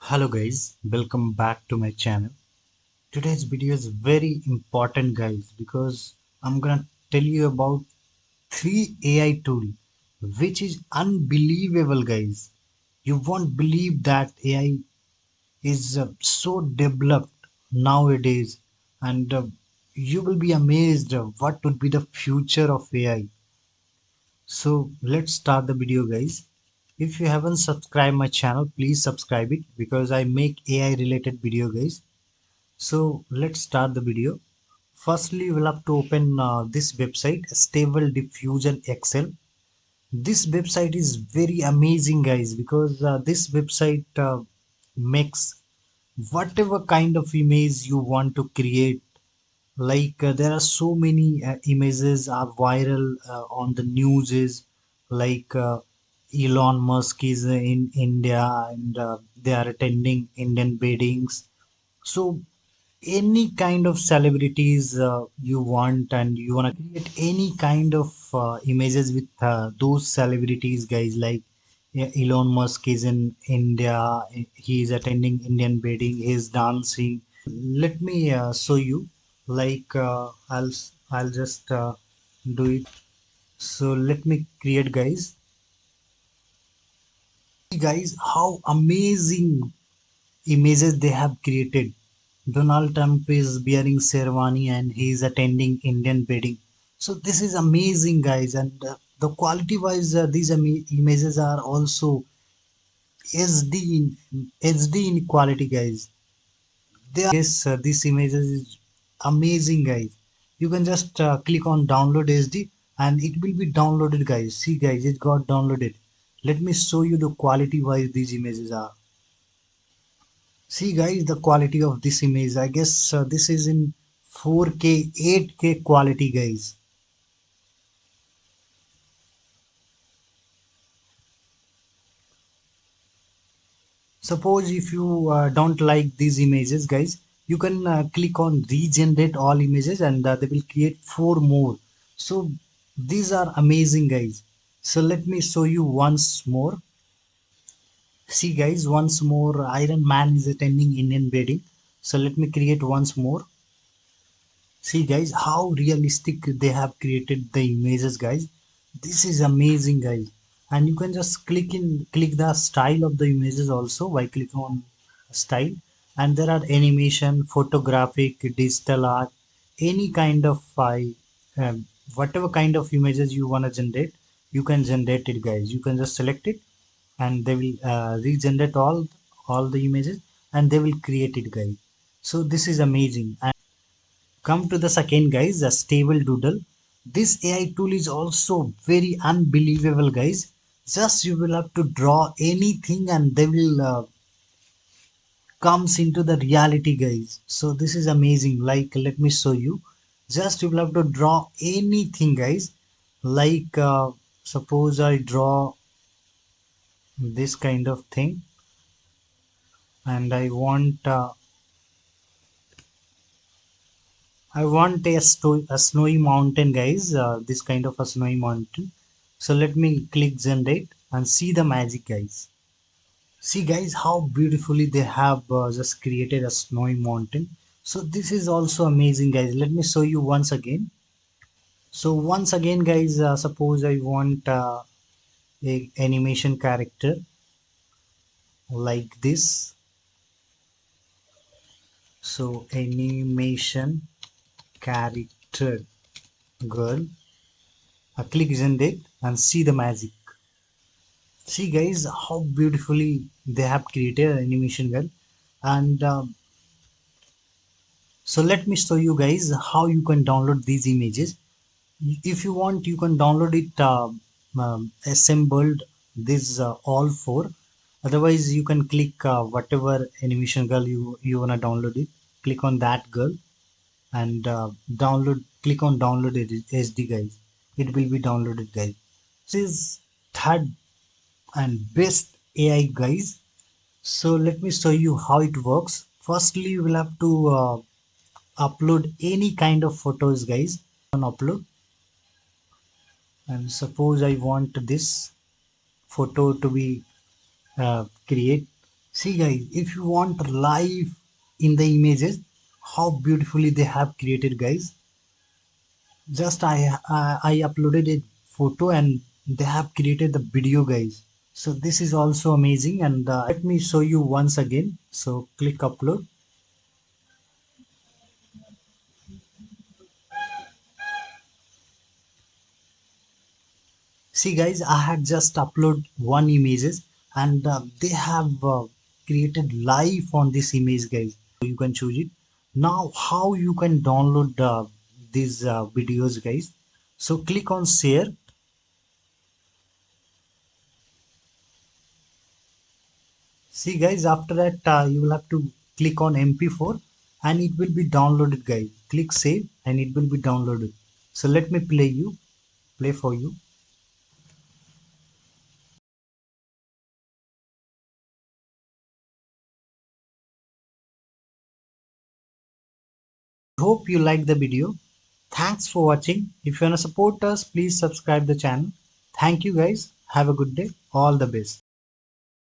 Hello guys, welcome back to my channel. Today's video is very important guys because I'm gonna tell you about three AI tool which is unbelievable guys. You won't believe that AI is so developed nowadays and you will be amazed what would be the future of AI. So let's start the video guys. If you haven't subscribed my channel, please subscribe it because I make AI related video guys. So let's start the video. Firstly, we'll have to open this website, Stable Diffusion Excel. This website is very amazing, guys, because this website makes whatever kind of image you want to create. Like there are so many images are viral on the news. Is like Elon Musk is in India and they are attending Indian weddings. So any kind of celebrities you want and you want to create any kind of images with those celebrities guys, like Elon Musk is in India, he is attending Indian wedding, he is dancing. Let me show you, like I'll just do it. So let me create guys. See guys how amazing images they have created. Donald Trump is wearing sherwani and he is attending Indian wedding. So this is amazing, guys, and the quality-wise, these images are also HD in quality, guys. Yes, this images is amazing, guys. You can just click on download HD and it will be downloaded, guys. See, guys, it got downloaded. Let me show you the quality-wise these images are. See guys, the quality of this image, I guess this is in 4K, 8K quality guys. Suppose if you don't like these images guys, you can click on regenerate all images and they will create 4 more. So these are amazing guys. So let me show you once more. See guys, once more Iron Man is attending Indian wedding. So let me create once more. See guys how realistic they have created the images guys. This is amazing guys. And you can just click the style of the images also by clicking on style. And there are animation, photographic, digital art, any kind of file, whatever kind of images you want to generate, you can generate it guys. You can just select it and they will regenerate all the images and they will create it guys. So this is amazing. Come to the second guys, the stable doodle. This AI tool is also very unbelievable guys. Just you will have to draw anything and they will comes into the reality guys. So this is amazing. Like let me show you. Just you will have to draw anything guys. Like suppose I draw this kind of thing and I want a snowy mountain, guys. This kind of a snowy mountain. So let me click generate and see the magic, guys. See, guys, how beautifully they have just created a snowy mountain. So this is also amazing, guys. Let me show you once again. So once again, guys, suppose I want a animation character like this. So animation character girl. Click generate and see the magic. See guys how beautifully they have created an animation girl. And so let me show you guys how you can download these images. If you want, you can download it assembled, this all four. Otherwise you can click whatever animation girl you want to download it, click on that girl and download, click on download HD guys. It will be downloaded guys. This is third and best AI guys. So let me show you how it works. Firstly, you will have to upload any kind of photos guys. On upload, and suppose I want this photo to be create. See guys, if you want life in the images, how beautifully they have created guys. Just I uploaded a photo and they have created the video guys. So this is also amazing, and let me show you once again. So click upload. See guys, I had just upload one images, and they have created live on this image guys. So you can choose it. Now how you can download these videos guys. So click on share. See guys, after that you will have to click on MP4 and it will be downloaded guys. Click save and it will be downloaded. So let me play for you. Hope you like the video. Thanks for watching. If you want to support us, please subscribe the channel. Thank you guys. Have a good day. All the best.